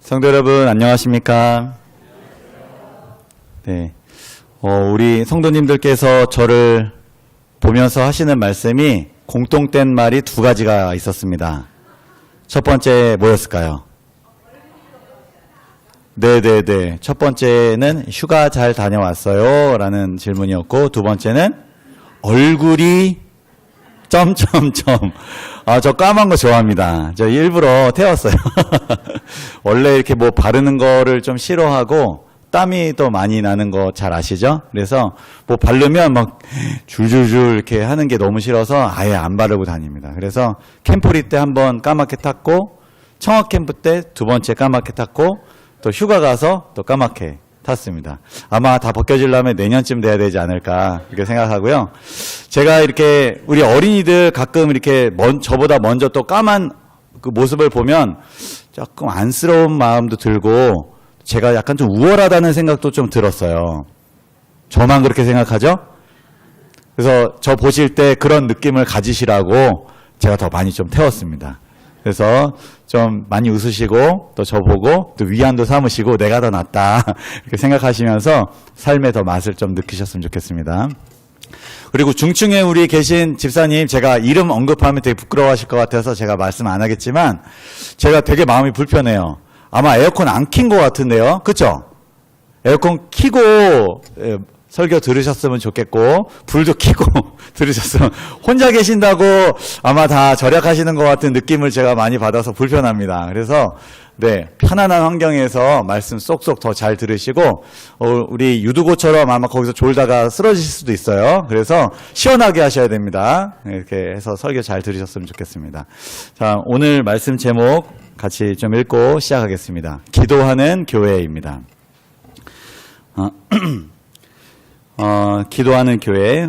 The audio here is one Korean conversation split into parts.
성도 여러분 안녕하십니까? 네, 우리 성도님들께서 저를 보면서 하시는 말씀이 공통된 말이 두 가지가 있었습니다. 첫 번째 뭐였을까요? 네네네. 첫 번째는 휴가 잘 다녀왔어요? 라는 질문이었고, 두 번째는 얼굴이 점점점. 저 까만 거 좋아합니다. 저 일부러 태웠어요. 원래 이렇게 뭐 바르는 거를 좀 싫어하고 땀이 더 많이 나는 거 잘 아시죠? 그래서 뭐 바르면 막 줄줄줄 이렇게 하는 게 너무 싫어서 아예 안 바르고 다닙니다. 그래서 캠프리 때 한번 까맣게 탔고, 청학 캠프 때 두 번째 까맣게 탔고, 또 휴가 가서 또 까맣게 탔습니다. 아마 다 벗겨지려면 내년쯤 돼야 되지 않을까 이렇게 생각하고요. 제가 이렇게 우리 어린이들 가끔 이렇게 저보다 먼저 또 까만 그 모습을 보면 조금 안쓰러운 마음도 들고 제가 약간 좀 우월하다는 생각도 좀 들었어요. 저만 그렇게 생각하죠? 그래서 저 보실 때 그런 느낌을 가지시라고 제가 더 많이 좀 태웠습니다. 그래서 좀 많이 웃으시고 또 저보고 또 위안도 삼으시고 내가 더 낫다 이렇게 생각하시면서 삶의 더 맛을 좀 느끼셨으면 좋겠습니다. 그리고 중층에 우리 계신 집사님, 제가 이름 언급하면 되게 부끄러워하실 것 같아서 제가 말씀 안 하겠지만 제가 되게 마음이 불편해요. 아마 에어컨 안 킨 것 같은데요. 그쵸? 에어컨 키고 설교 들으셨으면 좋겠고, 불도 켜고 들으셨으면, 혼자 계신다고 아마 다 절약하시는 것 같은 느낌을 제가 많이 받아서 불편합니다. 그래서 네, 편안한 환경에서 말씀 쏙쏙 더 잘 들으시고, 우리 유두고처럼 아마 거기서 졸다가 쓰러지실 수도 있어요. 그래서 시원하게 하셔야 됩니다. 이렇게 해서 설교 잘 들으셨으면 좋겠습니다. 자, 오늘 말씀 제목 같이 좀 읽고 시작하겠습니다. 기도하는 교회입니다. 기도하는 교회.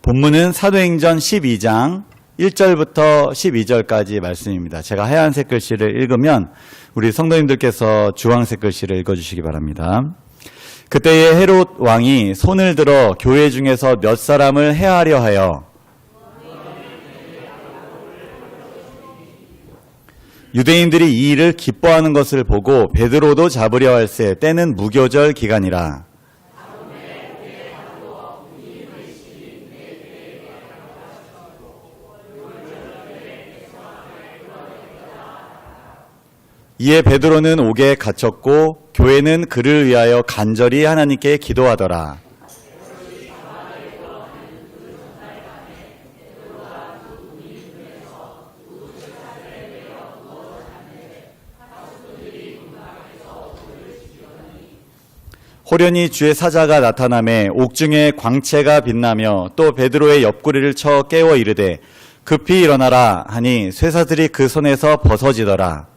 본문은 사도행전 12장 1절부터 12절까지 말씀입니다. 제가 하얀색 글씨를 읽으면 우리 성도님들께서 주황색 글씨를 읽어주시기 바랍니다. 그때에 헤롯 왕이 손을 들어 교회 중에서 몇 사람을 해하려 하여 유대인들이 이 일을 기뻐하는 것을 보고 베드로도 잡으려 할새 때는 무교절 기간이라. 이에 베드로는 옥에 갇혔고 교회는 그를 위하여 간절히 하나님께 기도하더라. 호련히 주의 사자가 나타나매 옥중에 광채가 빛나며 또 베드로의 옆구리를 쳐 깨워 이르되 급히 일어나라 하니 쇠사슬이 그 손에서 벗어지더라.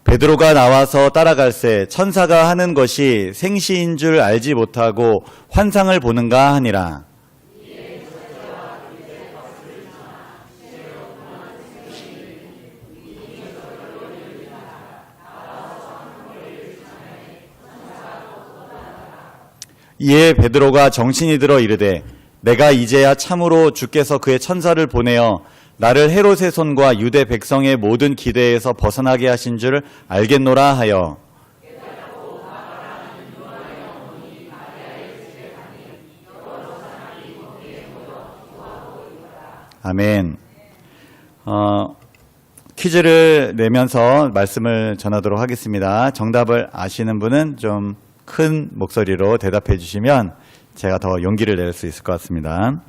베드로가 나와서 따라갈새 천사가 하는 것이 생시인 줄 알지 못하고 환상을 보는가 하니라. 이에 베드로가 정신이 들어 이르되 내가 이제야 참으로 주께서 그의 천사를 보내어 나를 헤롯의 손과 유대 백성의 모든 기대에서 벗어나게 하신 줄 알겠노라 하여. 아멘. 퀴즈를 내면서 말씀을 전하도록 하겠습니다. 정답을 아시는 분은 좀 큰 목소리로 대답해 주시면 제가 더 용기를 낼 수 있을 것 같습니다.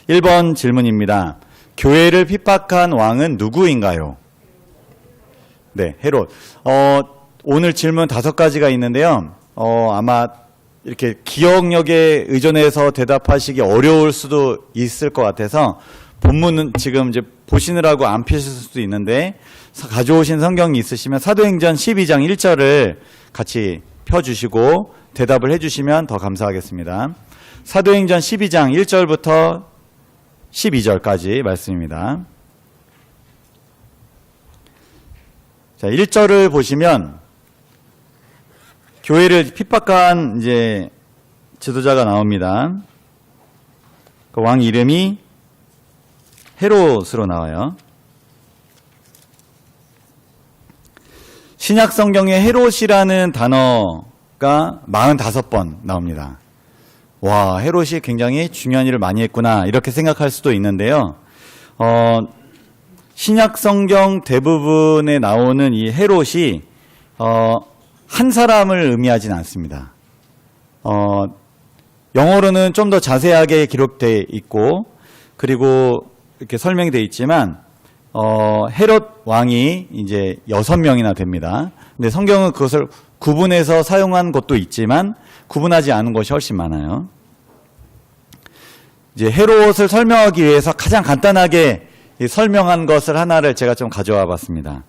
1번 질문입니다. 교회를 핍박한 왕은 누구인가요? 네, 헤롯. 오늘 질문 5가지가 있는데요. 아마 이렇게 기억력에 의존해서 대답하시기 어려울 수도 있을 것 같아서 본문은 지금 이제 보시느라고 안 펴실 수도 있는데 가져오신 성경이 있으시면 사도행전 12장 1절을 같이 펴주시고 대답을 해주시면 더 감사하겠습니다. 사도행전 12장 1절부터 12절까지 말씀입니다. 자, 1절을 보시면 교회를 핍박한 이제 지도자가 나옵니다. 그 왕 이름이 헤롯으로 나와요. 신약 성경에 헤롯이라는 단어가 45번 나옵니다. 와, 헤롯이 굉장히 중요한 일을 많이 했구나 이렇게 생각할 수도 있는데요. 신약 성경 대부분에 나오는 이 헤롯이 한 사람을 의미하진 않습니다. 영어로는 좀 더 자세하게 기록되어 있고 그리고 이렇게 설명이 되어 있지만 헤롯 왕이 이제 6명이나 됩니다. 근데 성경은 그것을 구분해서 사용한 것도 있지만 구분하지 않은 것이 훨씬 많아요. 이제 헤롯을 설명하기 위해서 가장 간단하게 설명한 것을 하나를 제가 좀 가져와 봤습니다.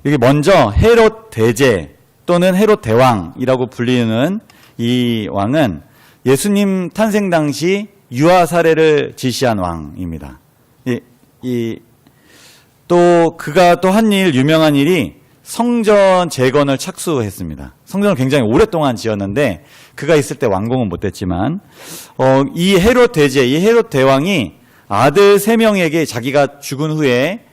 여기 먼저 헤롯 대제 또는 헤롯 대왕이라고 불리는 이 왕은 예수님 탄생 당시 유아 사례를 지시한 왕입니다. 또 그가 또 한 일, 유명한 일이 성전 재건을 착수했습니다. 성전을 굉장히 오랫동안 지었는데 그가 있을 때 완공은 못했지만 이 헤롯 대제, 이 헤롯 대왕이 아들 3명에게 자기가 죽은 후에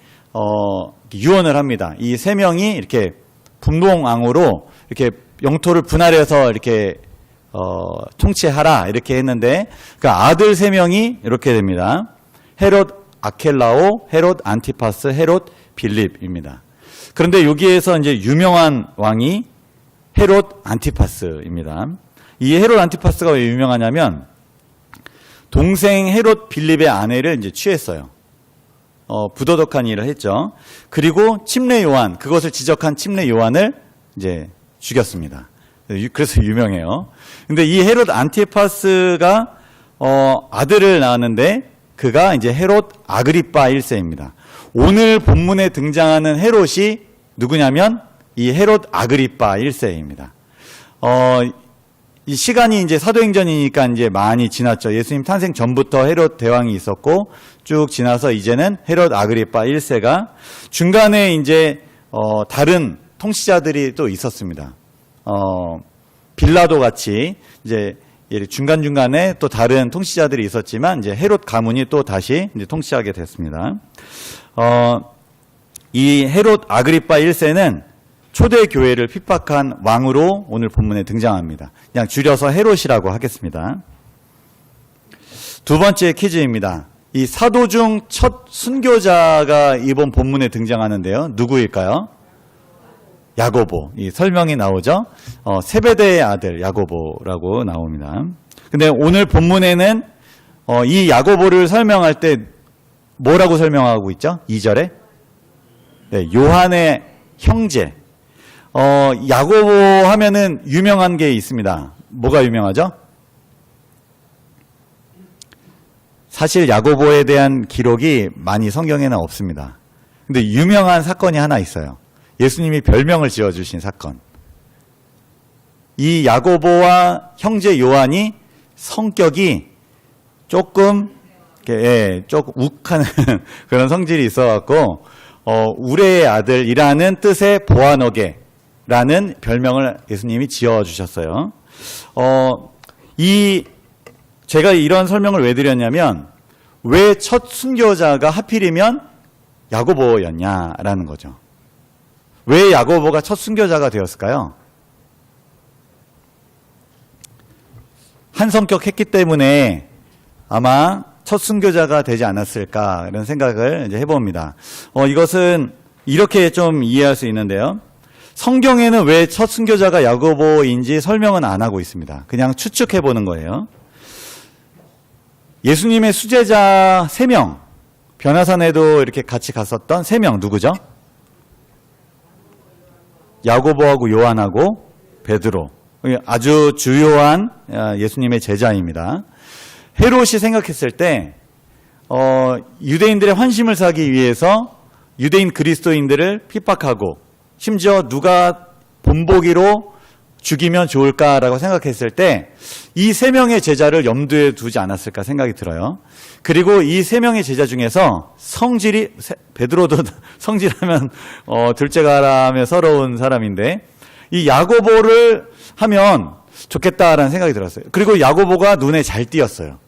유언을 합니다. 이 3명이 이렇게 분봉왕으로 이렇게 영토를 분할해서 이렇게 통치하라 이렇게 했는데 그 아들 3명이 이렇게 됩니다. 헤롯 아켈라오, 헤롯 안티파스, 헤롯 빌립입니다. 그런데 여기에서 이제 유명한 왕이 헤롯 안티파스입니다. 이 헤롯 안티파스가 왜 유명하냐면 동생 헤롯 빌립의 아내를 이제 취했어요. 부도덕한 일을 했죠. 그리고 침례 요한, 그것을 지적한 침례 요한을 이제 죽였습니다. 그래서 유명해요. 근데 이 헤롯 안티파스가 아들을 낳았는데 그가 이제 헤롯 아그리파 1세입니다. 오늘 본문에 등장하는 헤롯이 누구냐면 이 헤롯 아그리파 1세입니다. 이 시간이 이제 사도행전이니까 이제 많이 지났죠. 예수님 탄생 전부터 헤롯 대왕이 있었고 쭉 지나서 이제는 헤롯 아그리파 1세가 중간에 이제 다른 통치자들이 또 있었습니다. 빌라도 같이 이제 중간중간에 또 다른 통치자들이 있었지만 이제 헤롯 가문이 또 다시 이제 통치하게 됐습니다. 이 헤롯 아그리파 1세는 초대 교회를 핍박한 왕으로 오늘 본문에 등장합니다. 그냥 줄여서 헤롯이라고 하겠습니다. 두 번째 퀴즈입니다. 이 사도 중 첫 순교자가 이번 본문에 등장하는데요. 누구일까요? 야고보. 이 설명이 나오죠. 세베대의 아들 야고보라고 나옵니다. 근데 오늘 본문에는 이 야고보를 설명할 때 뭐라고 설명하고 있죠? 2절에 네, 요한의 형제. 야고보 하면은 유명한 게 있습니다. 뭐가 유명하죠? 사실 야고보에 대한 기록이 많이 성경에는 없습니다. 근데 유명한 사건이 하나 있어요. 예수님이 별명을 지어주신 사건. 이 야고보와 형제 요한이 성격이 조금 욱하는 그런 성질이 있어갖고 우레의 아들이라는 뜻의 보아너게라는 별명을 예수님이 지어주셨어요. 제가 이런 설명을 왜 드렸냐면 왜 첫 순교자가 하필이면 야고보였냐라는 거죠. 왜 야고보가 첫 순교자가 되었을까요? 한 성격 했기 때문에 아마 첫 순교자가 되지 않았을까 이런 생각을 이제 해봅니다. 이것은 이렇게 좀 이해할 수 있는데요. 성경에는 왜 첫 순교자가 야고보인지 설명은 안 하고 있습니다. 그냥 추측해 보는 거예요. 예수님의 수제자 3명, 변화산에도 이렇게 같이 갔었던 3명 누구죠? 야고보하고 요한하고 베드로. 아주 주요한 예수님의 제자입니다. 헤롯이 생각했을 때 유대인들의 환심을 사기 위해서 유대인 그리스도인들을 핍박하고 심지어 누가 본보기로 죽이면 좋을까라고 생각했을 때 이 3명의 제자를 염두에 두지 않았을까 생각이 들어요. 그리고 이 3명의 제자 중에서 성질이 베드로도 성질하면 둘째가라며 서러운 사람인데 이 야고보를 하면 좋겠다라는 생각이 들었어요. 그리고 야고보가 눈에 잘 띄었어요.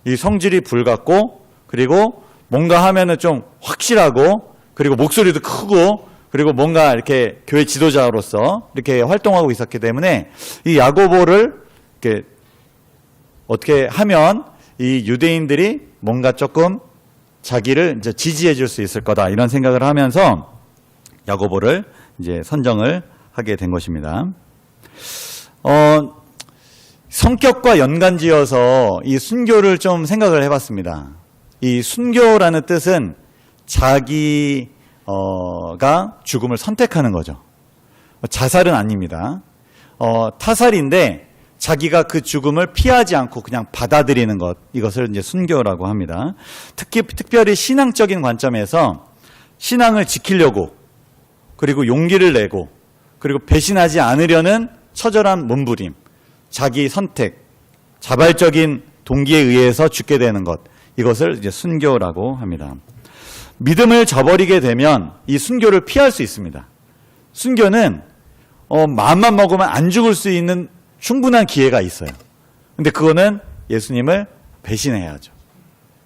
이 성질이 불같고 그리고 뭔가 하면은 좀 확실하고 그리고 목소리도 크고 그리고 뭔가 이렇게 교회 지도자로서 이렇게 활동하고 있었기 때문에 이 야고보를 이렇게 어떻게 하면 이 유대인들이 뭔가 조금 자기를 이제 지지해 줄 수 있을 거다 이런 생각을 하면서 야고보를 이제 선정을 하게 된 것입니다. 성격과 연관지어서 이 순교를 좀 생각을 해봤습니다. 이 순교라는 뜻은 자기가 죽음을 선택하는 거죠. 자살은 아닙니다. 타살인데 자기가 그 죽음을 피하지 않고 그냥 받아들이는 것, 이것을 이제 순교라고 합니다. 특별히 신앙적인 관점에서 신앙을 지키려고 그리고 용기를 내고 그리고 배신하지 않으려는 처절한 몸부림, 자기 선택, 자발적인 동기에 의해서 죽게 되는 것, 이것을 이제 순교라고 합니다. 믿음을 저버리게 되면 이 순교를 피할 수 있습니다. 순교는 마음만 먹으면 안 죽을 수 있는 충분한 기회가 있어요. 근데 그거는 예수님을 배신해야죠.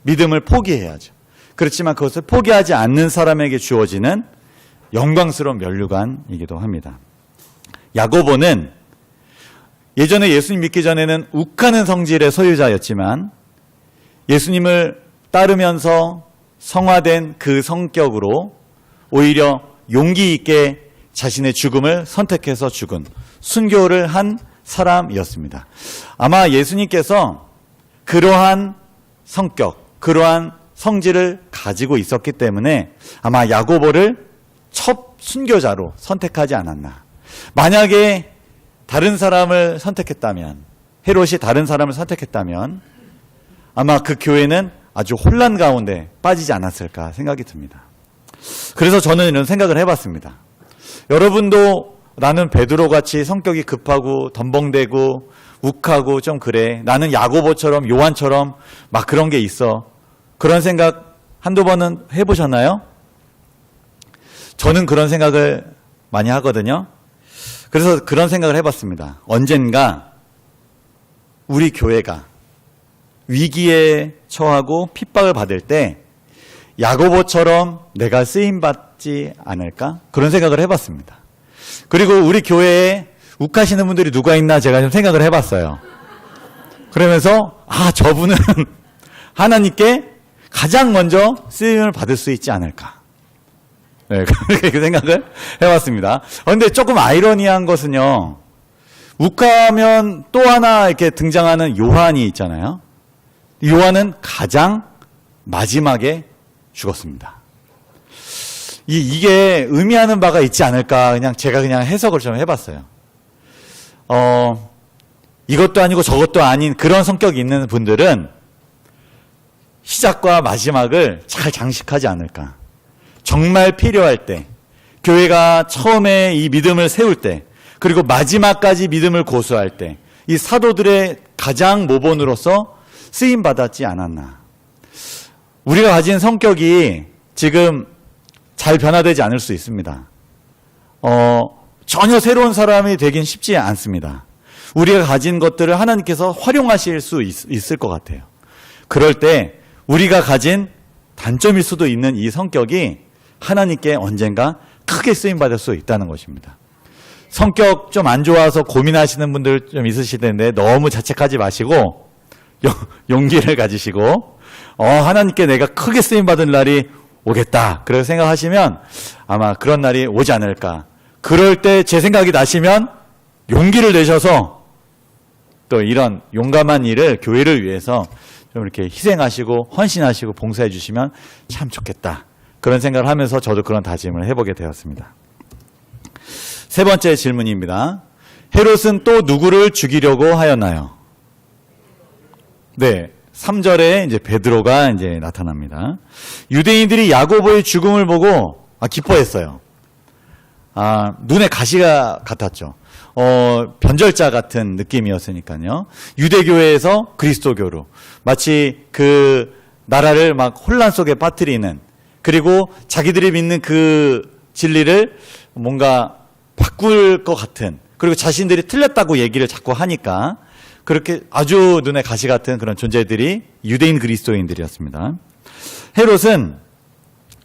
믿음을 포기해야죠. 그렇지만 그것을 포기하지 않는 사람에게 주어지는 영광스러운 면류관이기도 합니다. 야고보는 예전에 예수님 믿기 전에는 욱하는 성질의 소유자였지만 예수님을 따르면서 성화된 그 성격으로 오히려 용기 있게 자신의 죽음을 선택해서 죽은 순교를 한 사람이었습니다. 아마 예수님께서 그러한 성격, 그러한 성질을 가지고 있었기 때문에 아마 야고보를 첫 순교자로 선택하지 않았나. 만약에 다른 사람을 선택했다면, 헤롯이 다른 사람을 선택했다면 아마 그 교회는 아주 혼란 가운데 빠지지 않았을까 생각이 듭니다. 그래서 저는 이런 생각을 해봤습니다. 여러분도 나는 베드로같이 성격이 급하고 덤벙대고 욱하고 좀 그래. 나는 야고보처럼 요한처럼 막 그런 게 있어. 그런 생각 한두 번은 해보셨나요? 저는 그런 생각을 많이 하거든요. 그래서 그런 생각을 해봤습니다. 언젠가 우리 교회가 위기에 처하고 핍박을 받을 때 야고보처럼 내가 쓰임받지 않을까? 그런 생각을 해봤습니다. 그리고 우리 교회에 욱하시는 분들이 누가 있나 제가 좀 생각을 해봤어요. 그러면서 저분은 하나님께 가장 먼저 쓰임을 받을 수 있지 않을까. 네, 그렇게 생각을 해봤습니다. 그런데 조금 아이러니한 것은요. 욱하면 또 하나 이렇게 등장하는 요한이 있잖아요. 요한은 가장 마지막에 죽었습니다. 이게 의미하는 바가 있지 않을까 제가 해석을 좀 해봤어요. 이것도 아니고 저것도 아닌 그런 성격이 있는 분들은 시작과 마지막을 잘 장식하지 않을까. 정말 필요할 때, 교회가 처음에 이 믿음을 세울 때, 그리고 마지막까지 믿음을 고수할 때, 이 사도들의 가장 모본으로서 쓰임받았지 않았나. 우리가 가진 성격이 지금 잘 변화되지 않을 수 있습니다. 전혀 새로운 사람이 되긴 쉽지 않습니다. 우리가 가진 것들을 하나님께서 활용하실 수 있을 것 같아요. 그럴 때 우리가 가진 단점일 수도 있는 이 성격이 하나님께 언젠가 크게 쓰임받을 수 있다는 것입니다. 성격 좀 안 좋아서 고민하시는 분들 좀 있으실 텐데 너무 자책하지 마시고 용기를 가지시고 하나님께 내가 크게 쓰임받은 날이 오겠다. 그렇게 생각하시면 아마 그런 날이 오지 않을까. 그럴 때 제 생각이 나시면 용기를 내셔서 또 이런 용감한 일을 교회를 위해서 좀 이렇게 희생하시고 헌신하시고 봉사해 주시면 참 좋겠다. 그런 생각을 하면서 저도 그런 다짐을 해보게 되었습니다. 세 번째 질문입니다. 헤롯은 또 누구를 죽이려고 하였나요? 네. 3절에 이제 베드로가 이제 나타납니다. 유대인들이 야고보의 죽음을 보고 기뻐했어요. 눈에 가시가 같았죠. 변절자 같은 느낌이었으니까요. 유대교회에서 그리스도교로 마치 그 나라를 막 혼란 속에 빠뜨리는, 그리고 자기들이 믿는 그 진리를 뭔가 바꿀 것 같은 그리고 자신들이 틀렸다고 얘기를 자꾸 하니까 그렇게 아주 눈에 가시 같은 그런 존재들이 유대인 그리스도인들이었습니다. 헤롯은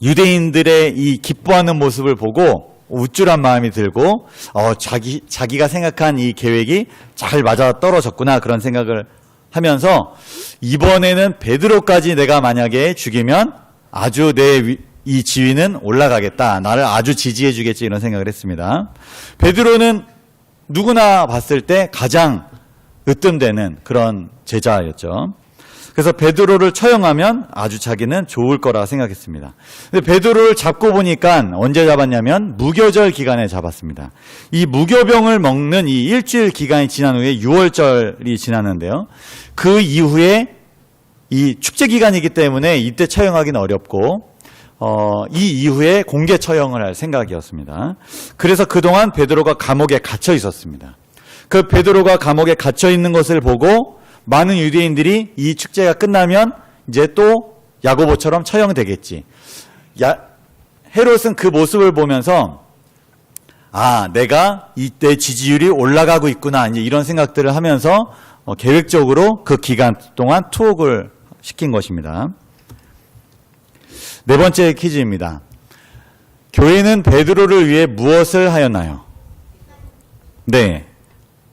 유대인들의 이 기뻐하는 모습을 보고 우쭐한 마음이 들고 자기가 생각한 이 계획이 잘 맞아 떨어졌구나 그런 생각을 하면서 이번에는 베드로까지 내가 만약에 죽이면 아주 이 지위는 올라가겠다. 나를 아주 지지해 주겠지 이런 생각을 했습니다. 베드로는 누구나 봤을 때 가장 으뜸되는 그런 제자였죠. 그래서 베드로를 처형하면 아주 자기는 좋을 거라 생각했습니다. 근데 베드로를 잡고 보니까 언제 잡았냐면 무교절 기간에 잡았습니다. 이 무교병을 먹는 이 일주일 기간이 지난 후에 6월절이 지났는데요. 그 이후에 이 축제 기간이기 때문에 이때 처형하기는 어렵고 이 이후에 공개 처형을 할 생각이었습니다. 그래서 그동안 베드로가 감옥에 갇혀 있었습니다. 그 베드로가 감옥에 갇혀 있는 것을 보고 많은 유대인들이 이 축제가 끝나면 이제 또 야고보처럼 처형되겠지. 헤롯은 그 모습을 보면서 내가 이때 지지율이 올라가고 있구나 이제 이런 생각들을 하면서 계획적으로 그 기간 동안 투옥을 시킨 것입니다. 네 번째 퀴즈입니다. 교회는 베드로를 위해 무엇을 하였나요? 네.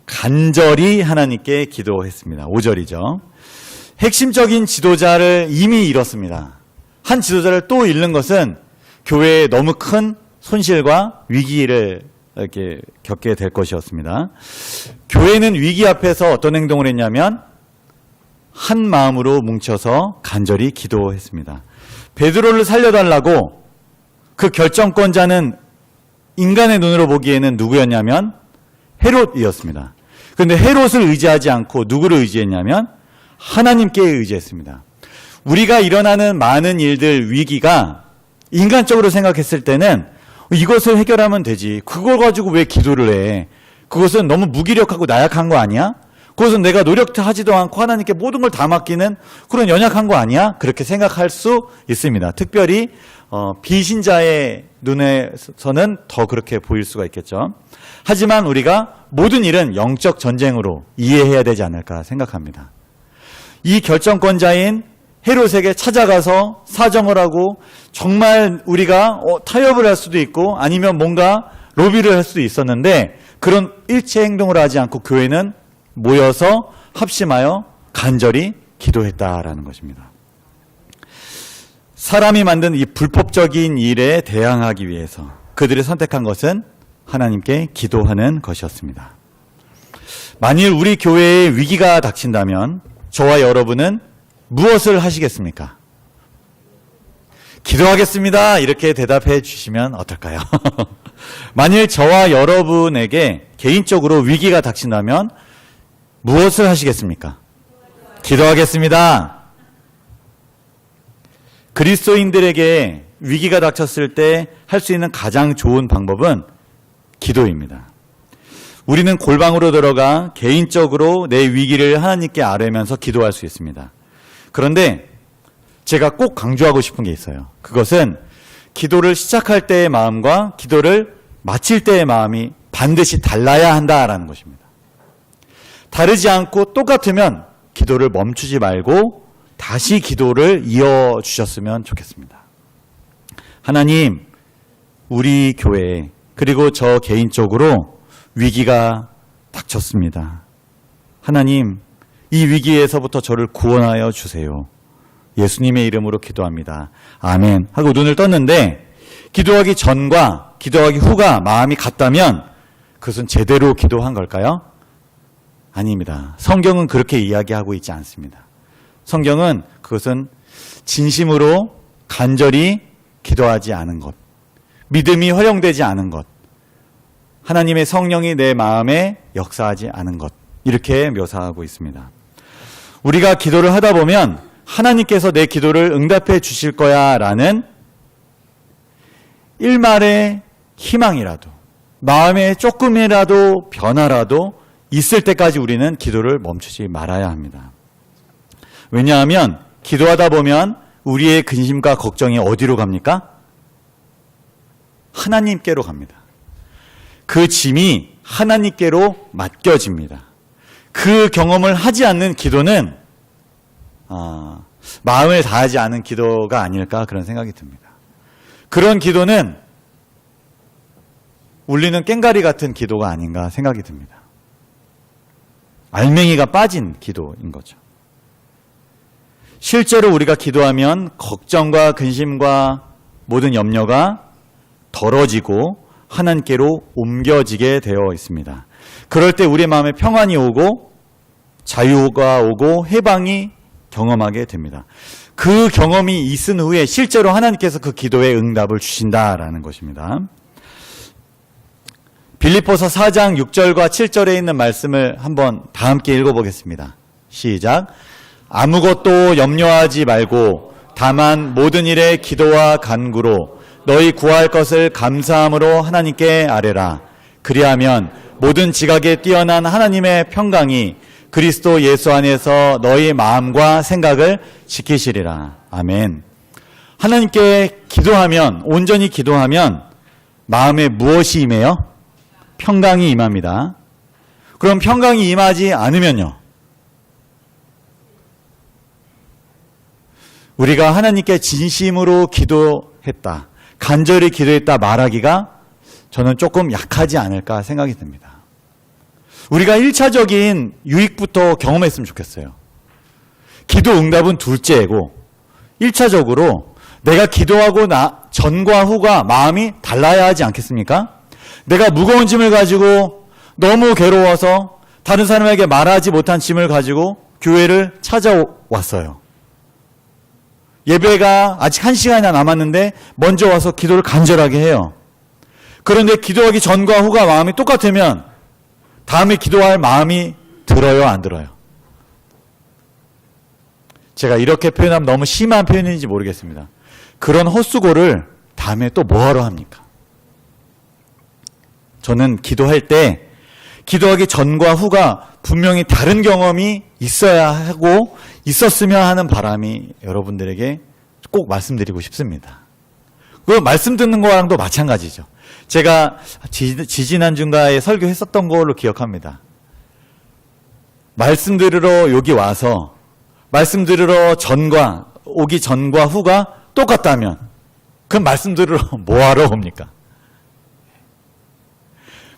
간절히 하나님께 기도했습니다. 5절이죠. 핵심적인 지도자를 이미 잃었습니다. 한 지도자를 또 잃는 것은 교회에 너무 큰 손실과 위기를 이렇게 겪게 될 것이었습니다. 교회는 위기 앞에서 어떤 행동을 했냐면 한 마음으로 뭉쳐서 간절히 기도했습니다. 베드로를 살려달라고 그 결정권자는 인간의 눈으로 보기에는 누구였냐면 헤롯이었습니다. 그런데 헤롯을 의지하지 않고 누구를 의지했냐면 하나님께 의지했습니다. 우리가 일어나는 많은 일들, 위기가 인간적으로 생각했을 때는 이것을 해결하면 되지. 그걸 가지고 왜 기도를 해? 그것은 너무 무기력하고 나약한 거 아니야? 그것은 내가 노력도 하지도 않고 하나님께 모든 걸 다 맡기는 그런 연약한 거 아니야? 그렇게 생각할 수 있습니다. 특별히 비신자의 눈에서는 더 그렇게 보일 수가 있겠죠. 하지만 우리가 모든 일은 영적 전쟁으로 이해해야 되지 않을까 생각합니다. 이 결정권자인 헤롯에게 찾아가서 사정을 하고 정말 우리가 타협을 할 수도 있고 아니면 뭔가 로비를 할 수도 있었는데 그런 일체 행동을 하지 않고 교회는 모여서 합심하여 간절히 기도했다라는 것입니다. 사람이 만든 이 불법적인 일에 대항하기 위해서 그들이 선택한 것은 하나님께 기도하는 것이었습니다. 만일 우리 교회에 위기가 닥친다면 저와 여러분은 무엇을 하시겠습니까? 기도하겠습니다. 이렇게 대답해 주시면 어떨까요? 만일 저와 여러분에게 개인적으로 위기가 닥친다면 무엇을 하시겠습니까? 기도하겠습니다. 그리스도인들에게 위기가 닥쳤을 때 할 수 있는 가장 좋은 방법은 기도입니다. 우리는 골방으로 들어가 개인적으로 내 위기를 하나님께 아뢰면서 기도할 수 있습니다. 그런데 제가 꼭 강조하고 싶은 게 있어요. 그것은 기도를 시작할 때의 마음과 기도를 마칠 때의 마음이 반드시 달라야 한다라는 것입니다. 다르지 않고 똑같으면 기도를 멈추지 말고 다시 기도를 이어주셨으면 좋겠습니다. 하나님, 우리 교회 그리고 저 개인적으로 위기가 닥쳤습니다. 하나님, 이 위기에서부터 저를 구원하여 주세요. 예수님의 이름으로 기도합니다. 아멘 하고 눈을 떴는데 기도하기 전과 기도하기 후가 마음이 같다면 그것은 제대로 기도한 걸까요? 아닙니다. 성경은 그렇게 이야기하고 있지 않습니다. 성경은 그것은 진심으로 간절히 기도하지 않은 것, 믿음이 활용되지 않은 것, 하나님의 성령이 내 마음에 역사하지 않은 것, 이렇게 묘사하고 있습니다. 우리가 기도를 하다 보면 하나님께서 내 기도를 응답해 주실 거야 라는 일말의 희망이라도, 마음에 조금이라도 변화라도 있을 때까지 우리는 기도를 멈추지 말아야 합니다. 왜냐하면 기도하다 보면 우리의 근심과 걱정이 어디로 갑니까? 하나님께로 갑니다. 그 짐이 하나님께로 맡겨집니다. 그 경험을 하지 않는 기도는 마음을 다하지 않은 기도가 아닐까 그런 생각이 듭니다. 그런 기도는 울리는 꽹가리 같은 기도가 아닌가 생각이 듭니다. 알맹이가 빠진 기도인 거죠. 실제로 우리가 기도하면 걱정과 근심과 모든 염려가 덜어지고 하나님께로 옮겨지게 되어 있습니다. 그럴 때 우리의 마음에 평안이 오고 자유가 오고 해방이 경험하게 됩니다. 그 경험이 있은 후에 실제로 하나님께서 그 기도에 응답을 주신다라는 것입니다. 빌립보서 4장 6절과 7절에 있는 말씀을 한번 다 함께 읽어보겠습니다. 시작. 아무것도 염려하지 말고 다만 모든 일에 기도와 간구로 너희 구할 것을 감사함으로 하나님께 아뢰라. 그리하면 모든 지각에 뛰어난 하나님의 평강이 그리스도 예수 안에서 너희 마음과 생각을 지키시리라. 아멘. 하나님께 기도하면, 온전히 기도하면 마음에 무엇이 임해요? 평강이 임합니다. 그럼 평강이 임하지 않으면요? 우리가 하나님께 진심으로 기도했다, 간절히 기도했다 말하기가 저는 조금 약하지 않을까 생각이 듭니다. 우리가 1차적인 유익부터 경험했으면 좋겠어요. 기도 응답은 둘째고 1차적으로 내가 기도하고 전과 후가 마음이 달라야 하지 않겠습니까? 내가 무거운 짐을 가지고 너무 괴로워서 다른 사람에게 말하지 못한 짐을 가지고 교회를 찾아왔어요. 예배가 아직 1시간이나 남았는데 먼저 와서 기도를 간절하게 해요. 그런데 기도하기 전과 후가 마음이 똑같으면 다음에 기도할 마음이 들어요, 안 들어요? 제가 이렇게 표현하면 너무 심한 표현인지 모르겠습니다. 그런 헛수고를 다음에 또 뭐하러 합니까? 저는 기도할 때 기도하기 전과 후가 분명히 다른 경험이 있어야 하고 있었으면 하는 바람이 여러분들에게 꼭 말씀드리고 싶습니다. 그 말씀 듣는 거랑도 마찬가지죠. 제가 지지난주인가에 설교했었던 걸로 기억합니다. 말씀 들으러 여기 와서 말씀 들으러 오기 전과 후가 똑같다면 그럼 말씀 들으러 뭐하러 옵니까?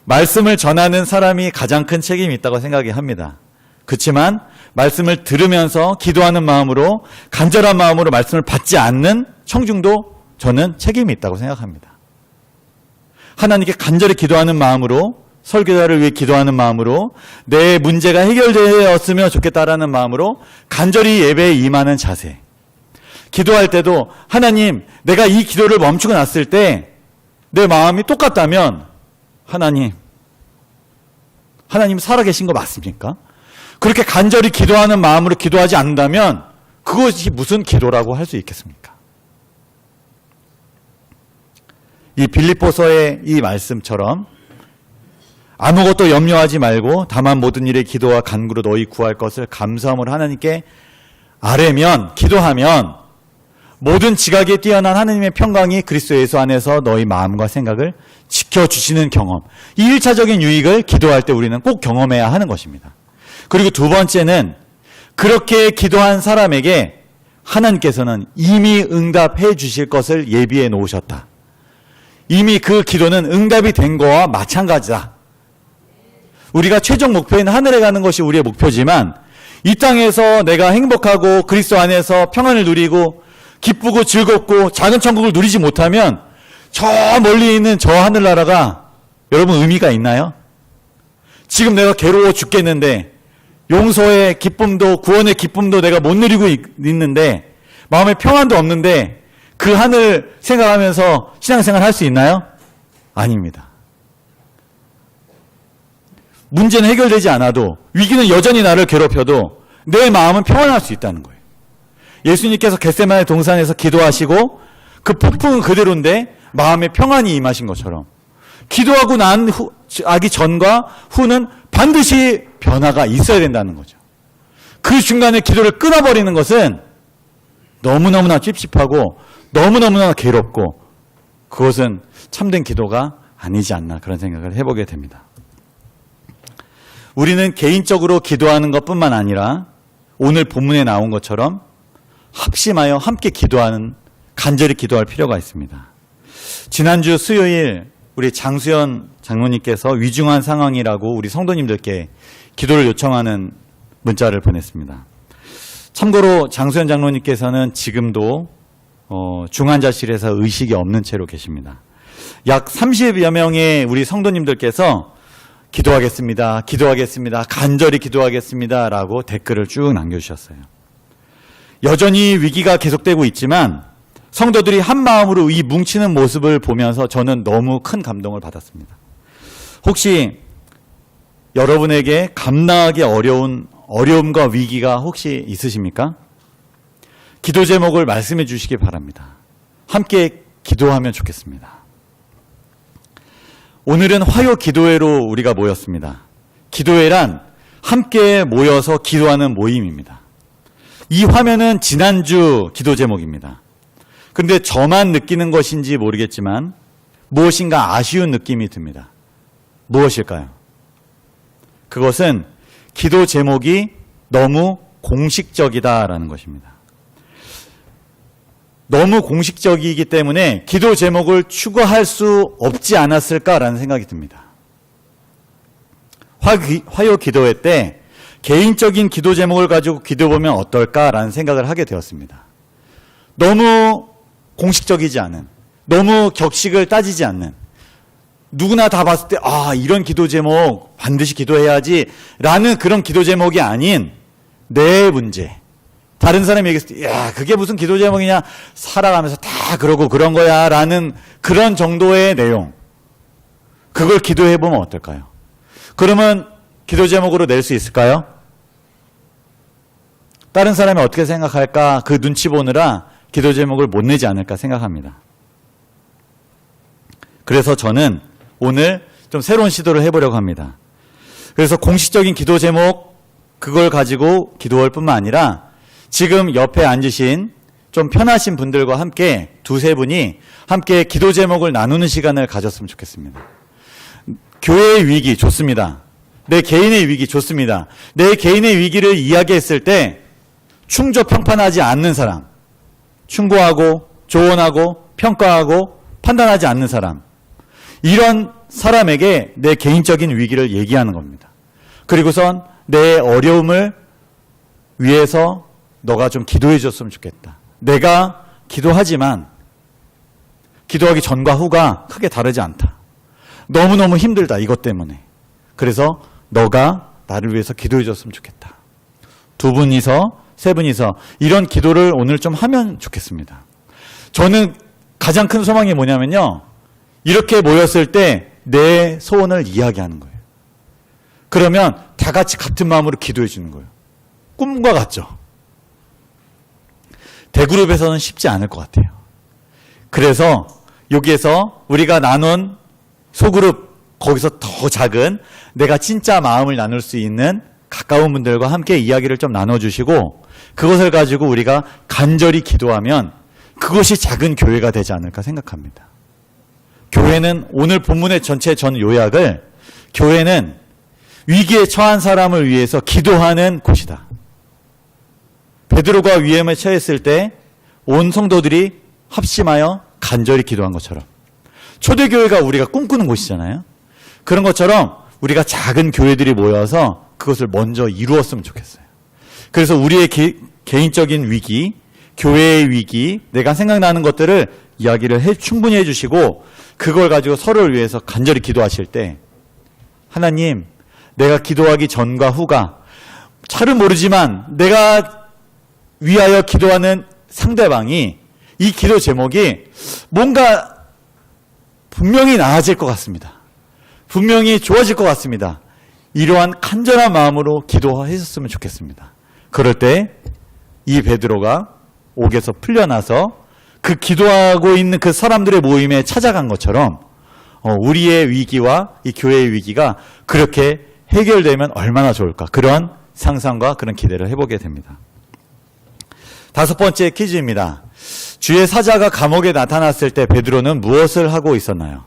말씀을 전하는 사람이 가장 큰 책임이 있다고 생각이 합니다. 그렇지만 말씀을 들으면서 기도하는 마음으로, 간절한 마음으로 말씀을 받지 않는 청중도 저는 책임이 있다고 생각합니다. 하나님께 간절히 기도하는 마음으로, 설교자를 위해 기도하는 마음으로, 내 문제가 해결되었으면 좋겠다라는 마음으로 간절히 예배에 임하는 자세. 기도할 때도 하나님, 내가 이 기도를 멈추고 났을 때 내 마음이 똑같다면 하나님 살아계신 거 맞습니까? 그렇게 간절히 기도하는 마음으로 기도하지 않는다면 그것이 무슨 기도라고 할 수 있겠습니까? 이 빌립보서의 이 말씀처럼 아무것도 염려하지 말고 다만 모든 일에 기도와 간구로 너희 구할 것을 감사함으로 하나님께 아뢰면, 기도하면 모든 지각에 뛰어난 하나님의 평강이 그리스도 예수 안에서 너희 마음과 생각을 지켜주시는 경험. 이 1차적인 유익을 기도할 때 우리는 꼭 경험해야 하는 것입니다. 그리고 두 번째는 그렇게 기도한 사람에게 하나님께서는 이미 응답해 주실 것을 예비해 놓으셨다. 이미 그 기도는 응답이 된 거와 마찬가지다. 우리가 최종 목표인 하늘에 가는 것이 우리의 목표지만 이 땅에서 내가 행복하고 그리스도 안에서 평안을 누리고 기쁘고 즐겁고 작은 천국을 누리지 못하면 저 멀리 있는 저 하늘나라가 여러분 의미가 있나요? 지금 내가 괴로워 죽겠는데 용서의 기쁨도 구원의 기쁨도 내가 못 누리고 있는데 마음에 평안도 없는데 그 하늘 생각하면서 신앙생활 할 수 있나요? 아닙니다. 문제는 해결되지 않아도 위기는 여전히 나를 괴롭혀도 내 마음은 평안할 수 있다는 거예요. 예수님께서 겟세마네 동산에서 기도하시고 그 폭풍은 그대로인데 마음에 평안이 임하신 것처럼 기도하고 나기 전과 후는 반드시 변화가 있어야 된다는 거죠. 그 중간에 기도를 끊어버리는 것은 너무너무나 찝찝하고 너무너무나 괴롭고 그것은 참된 기도가 아니지 않나 그런 생각을 해보게 됩니다. 우리는 개인적으로 기도하는 것뿐만 아니라 오늘 본문에 나온 것처럼 합심하여 함께 기도하는, 간절히 기도할 필요가 있습니다. 지난주 수요일 우리 장수연 장로님께서 위중한 상황이라고 우리 성도님들께 기도를 요청하는 문자를 보냈습니다. 참고로 장수연 장로님께서는 지금도 중환자실에서 의식이 없는 채로 계십니다. 약 30여 명의 우리 성도님들께서 기도하겠습니다. 기도하겠습니다. 간절히 기도하겠습니다. 라고 댓글을 쭉 남겨주셨어요. 여전히 위기가 계속되고 있지만 성도들이 한 마음으로 이 뭉치는 모습을 보면서 저는 너무 큰 감동을 받았습니다. 혹시 여러분에게 감당하기 어려운 어려움과 위기가 혹시 있으십니까? 기도 제목을 말씀해 주시기 바랍니다. 함께 기도하면 좋겠습니다. 오늘은 화요 기도회로 우리가 모였습니다. 기도회란 함께 모여서 기도하는 모임입니다. 이 화면은 지난주 기도 제목입니다. 그런데 저만 느끼는 것인지 모르겠지만 무엇인가 아쉬운 느낌이 듭니다. 무엇일까요? 그것은 기도 제목이 너무 공식적이다라는 것입니다. 너무 공식적이기 때문에 기도 제목을 추가할 수 없지 않았을까라는 생각이 듭니다. 화요 기도회 때 개인적인 기도 제목을 가지고 기도해보면 어떨까라는 생각을 하게 되었습니다. 너무 공식적이지 않은, 너무 격식을 따지지 않는, 누구나 다 봤을 때 이런 기도 제목 반드시 기도해야지 라는 그런 기도 제목이 아닌 내 문제, 다른 사람이 얘기했을 때 야 그게 무슨 기도 제목이냐, 살아가면서 다 그러고 그런 거야 라는 그런 정도의 내용, 그걸 기도해보면 어떨까요? 그러면 기도 제목으로 낼 수 있을까요? 다른 사람이 어떻게 생각할까 그 눈치 보느라 기도 제목을 못 내지 않을까 생각합니다. 그래서 저는 오늘 좀 새로운 시도를 해보려고 합니다. 그래서 공식적인 기도 제목 그걸 가지고 기도할 뿐만 아니라 지금 옆에 앉으신 좀 편하신 분들과 함께 두세 분이 함께 기도 제목을 나누는 시간을 가졌으면 좋겠습니다. 교회의 위기 좋습니다. 내 개인의 위기 좋습니다. 내 개인의 위기를 이야기했을 때 충조평판하지 않는 사람, 충고하고 조언하고 평가하고 판단하지 않는 사람, 이런 사람에게 내 개인적인 위기를 얘기하는 겁니다. 그리고선 내 어려움을 위해서 너가 좀 기도해 줬으면 좋겠다. 내가 기도하지만 기도하기 전과 후가 크게 다르지 않다. 너무너무 힘들다 이것 때문에. 그래서 너가 나를 위해서 기도해 줬으면 좋겠다. 두 분이서 세 분이서 이런 기도를 오늘 좀 하면 좋겠습니다. 저는 가장 큰 소망이 뭐냐면요, 이렇게 모였을 때 내 소원을 이야기하는 거예요. 그러면 다 같이 같은 마음으로 기도해 주는 거예요. 꿈과 같죠? 대그룹에서는 쉽지 않을 것 같아요. 그래서 여기에서 우리가 나눈 소그룹, 거기서 더 작은 내가 진짜 마음을 나눌 수 있는 가까운 분들과 함께 이야기를 좀 나눠주시고 그것을 가지고 우리가 간절히 기도하면 그것이 작은 교회가 되지 않을까 생각합니다. 교회는 오늘 본문의 전체 전 요약을, 교회는 위기에 처한 사람을 위해서 기도하는 곳이다. 베드로가 위험에 처했을 때 온 성도들이 합심하여 간절히 기도한 것처럼, 초대교회가 우리가 꿈꾸는 곳이잖아요. 그런 것처럼 우리가 작은 교회들이 모여서 그것을 먼저 이루었으면 좋겠어요. 그래서 우리의 개인적인 위기, 교회의 위기, 내가 생각나는 것들을 이야기를 충분히 해주시고 그걸 가지고 서로를 위해서 간절히 기도하실 때 하나님, 내가 기도하기 전과 후가 잘은 모르지만 내가 위하여 기도하는 상대방이 이 기도 제목이 뭔가 분명히 나아질 것 같습니다. 분명히 좋아질 것 같습니다. 이러한 간절한 마음으로 기도하셨으면 좋겠습니다. 그럴 때 이 베드로가 옥에서 풀려나서 그 기도하고 있는 그 사람들의 모임에 찾아간 것처럼 우리의 위기와 이 교회의 위기가 그렇게 해결되면 얼마나 좋을까, 그런 상상과 그런 기대를 해보게 됩니다. 다섯 번째 퀴즈입니다. 주의 사자가 감옥에 나타났을 때 베드로는 무엇을 하고 있었나요?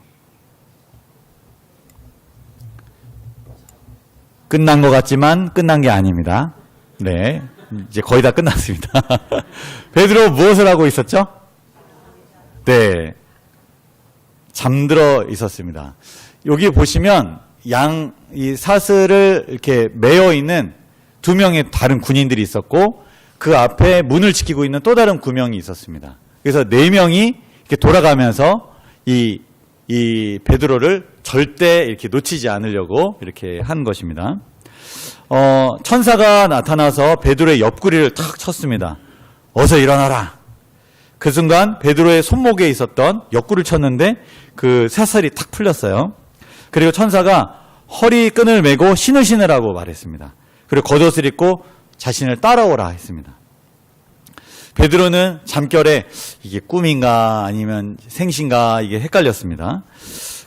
끝난 것 같지만 끝난 게 아닙니다. 네, 이제 거의 다 끝났습니다. 베드로 무엇을 하고 있었죠? 네, 잠들어 있었습니다. 여기 보시면 이 사슬을 이렇게 매어 있는 두 명의 다른 군인들이 있었고 그 앞에 문을 지키고 있는 또 다른 9명이 있었습니다. 그래서 4명이 이렇게 돌아가면서 이 베드로를 절대 이렇게 놓치지 않으려고 이렇게 한 것입니다. 천사가 나타나서 베드로의 옆구리를 탁 쳤습니다. 어서 일어나라. 그 순간 베드로의 손목에 있었던 옆구리를 쳤는데 그 사슬이 탁 풀렸어요. 그리고 천사가 허리끈을 메고 신으시느라고 말했습니다. 그리고 겉옷을 입고 자신을 따라오라 했습니다. 베드로는 잠결에 이게 꿈인가 아니면 생신가 이게 헷갈렸습니다.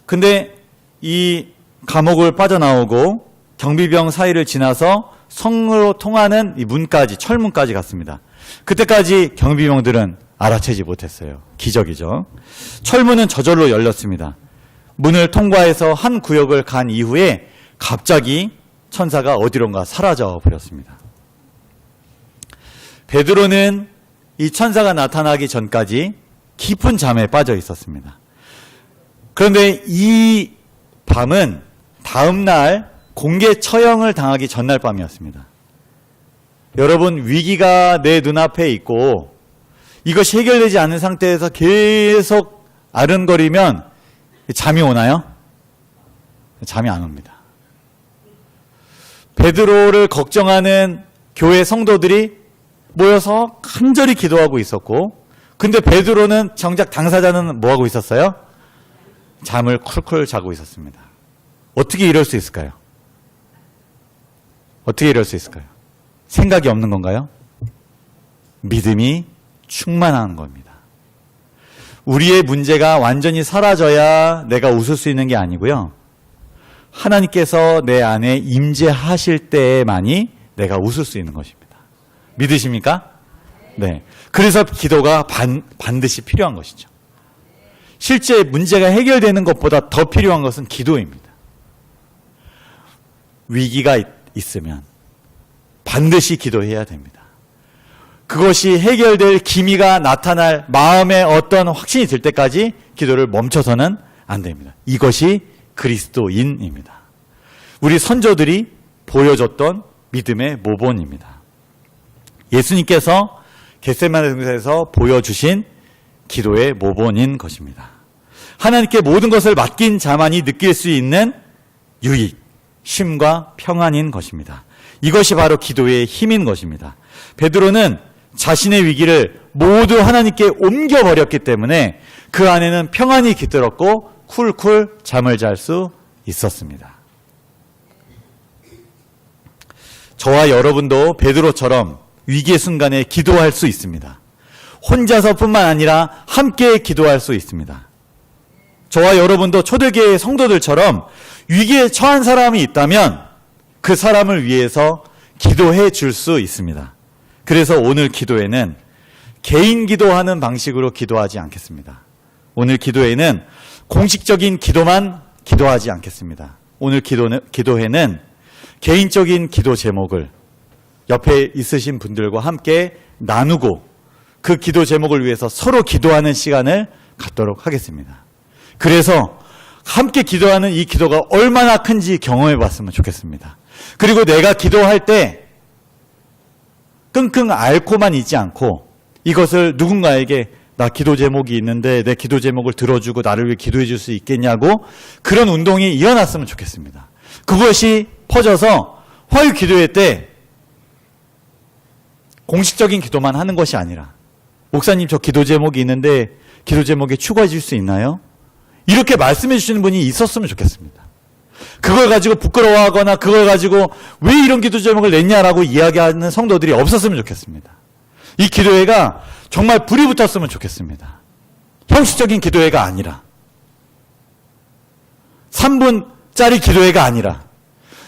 근데 이 감옥을 빠져나오고 경비병 사이를 지나서 성으로 통하는 이 문까지, 철문까지 갔습니다. 그때까지 경비병들은 알아채지 못했어요. 기적이죠. 철문은 저절로 열렸습니다. 문을 통과해서 한 구역을 간 이후에 갑자기 천사가 어디론가 사라져 버렸습니다. 베드로는 이 천사가 나타나기 전까지 깊은 잠에 빠져 있었습니다. 그런데 이 밤은 다음 날 공개 처형을 당하기 전날 밤이었습니다. 여러분, 위기가 내 눈앞에 있고 이것이 해결되지 않은 상태에서 계속 아른거리면 잠이 오나요? 잠이 안 옵니다. 베드로를 걱정하는 교회 성도들이 모여서 간절히 기도하고 있었고, 근데 베드로는 정작 당사자는 뭐하고 있었어요? 잠을 쿨쿨 자고 있었습니다. 어떻게 이럴 수 있을까요? 어떻게 이럴 수 있을까요? 생각이 없는 건가요? 믿음이 충만한 겁니다. 우리의 문제가 완전히 사라져야 내가 웃을 수 있는 게 아니고요. 하나님께서 내 안에 임재하실 때만이 내가 웃을 수 있는 것입니다. 믿으십니까? 네. 그래서 기도가 반드시 필요한 것이죠. 실제 문제가 해결되는 것보다 더 필요한 것은 기도입니다. 위기가 있으면 반드시 기도해야 됩니다. 그것이 해결될 기미가 나타날 마음에 어떤 확신이 들 때까지 기도를 멈춰서는 안 됩니다. 이것이 그리스도인입니다. 우리 선조들이 보여줬던 믿음의 모본입니다. 예수님께서 겟세마네 동산에서 보여주신 기도의 모본인 것입니다. 하나님께 모든 것을 맡긴 자만이 느낄 수 있는 유익, 쉼과 평안인 것입니다. 이것이 바로 기도의 힘인 것입니다. 베드로는 자신의 위기를 모두 하나님께 옮겨버렸기 때문에 그 안에는 평안이 깃들었고 쿨쿨 잠을 잘 수 있었습니다. 저와 여러분도 베드로처럼 위기의 순간에 기도할 수 있습니다. 혼자서뿐만 아니라 함께 기도할 수 있습니다. 저와 여러분도 초대교회 성도들처럼 위기에 처한 사람이 있다면 그 사람을 위해서 기도해 줄 수 있습니다. 그래서 오늘 기도회는 개인 기도하는 방식으로 기도하지 않겠습니다. 오늘 기도회는 공식적인 기도만 기도하지 않겠습니다. 오늘 기도회는 개인적인 기도 제목을 옆에 있으신 분들과 함께 나누고 그 기도 제목을 위해서 서로 기도하는 시간을 갖도록 하겠습니다. 그래서 함께 기도하는 이 기도가 얼마나 큰지 경험해 봤으면 좋겠습니다. 그리고 내가 기도할 때 끙끙 앓고만 있지 않고 이것을 누군가에게 나 기도 제목이 있는데 내 기도 제목을 들어주고 나를 위해 기도해 줄 수 있겠냐고 그런 운동이 일어났으면 좋겠습니다. 그것이 퍼져서 화요 기도회 때 공식적인 기도만 하는 것이 아니라 목사님 저 기도 제목이 있는데 기도 제목에 추가해 줄 수 있나요? 이렇게 말씀해 주시는 분이 있었으면 좋겠습니다. 그걸 가지고 부끄러워하거나 그걸 가지고 왜 이런 기도 제목을 냈냐라고 이야기하는 성도들이 없었으면 좋겠습니다. 이 기도회가 정말 불이 붙었으면 좋겠습니다. 형식적인 기도회가 아니라 3분짜리 기도회가 아니라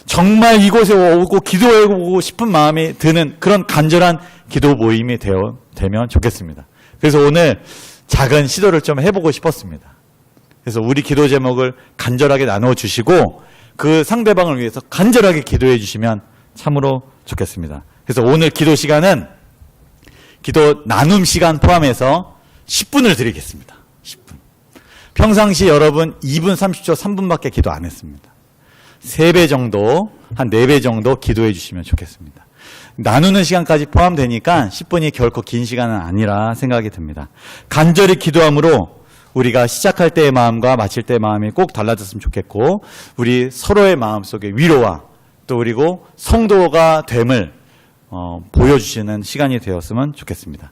정말 이곳에 오고 기도해보고 싶은 마음이 드는 그런 간절한 기도 모임이 되면 좋겠습니다. 그래서 오늘 작은 시도를 좀 해보고 싶었습니다. 그래서 우리 기도 제목을 간절하게 나눠주시고 그 상대방을 위해서 간절하게 기도해 주시면 참으로 좋겠습니다. 그래서 오늘 기도 시간은 기도 나눔 시간 포함해서 10분을 드리겠습니다. 10분. 평상시 여러분 2분 30초 3분밖에 기도 안 했습니다. 3배 정도, 한 4배 정도 기도해 주시면 좋겠습니다. 나누는 시간까지 포함되니까 10분이 결코 긴 시간은 아니라 생각이 듭니다. 간절히 기도함으로 우리가 시작할 때의 마음과 마칠 때의 마음이 꼭 달라졌으면 좋겠고, 우리 서로의 마음속에 위로와 또 그리고 성도가 됨을 보여주시는 시간이 되었으면 좋겠습니다.